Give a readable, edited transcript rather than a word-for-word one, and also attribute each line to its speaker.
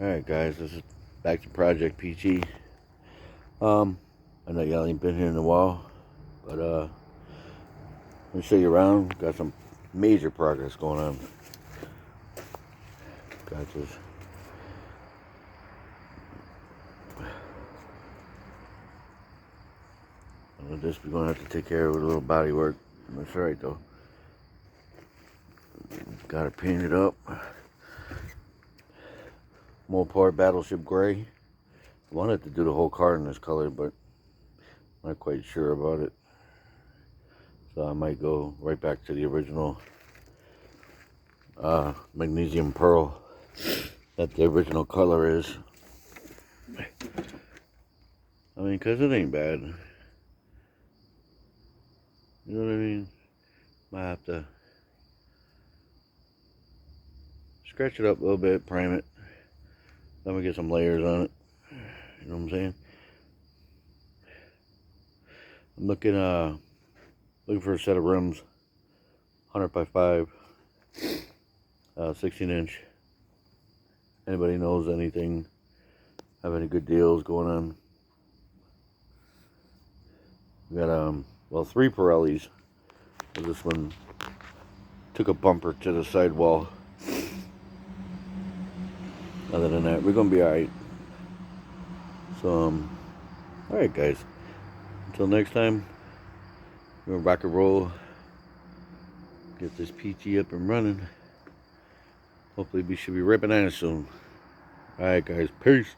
Speaker 1: Alright guys, this is back to Project Peachy. I know y'all ain't been here in a while, but let me show you around. Got some major progress going on. Got this. This we're gonna have to take care of with a little body work. That's right though. Got it painted up. Mopar Battleship Gray. Wanted to do the whole car in this color, but not quite sure about it. So I might go right back to the original magnesium pearl that the original color is. I mean, cause it ain't bad. You know what I mean? Might have to scratch it up a little bit, prime it. Then we get some layers on it. You know what I'm saying? I'm looking for a set of rims, 100 by 5, 16 inch. Anybody knows anything? Have any good deals going on? We got well, 3 Pirellis. This one took a bumper to the sidewall. Other than that, we're gonna be alright. So alright guys. Until next time, we're gonna rock and roll. Get this PT up and running. Hopefully we should be ripping on it soon. Alright guys, peace.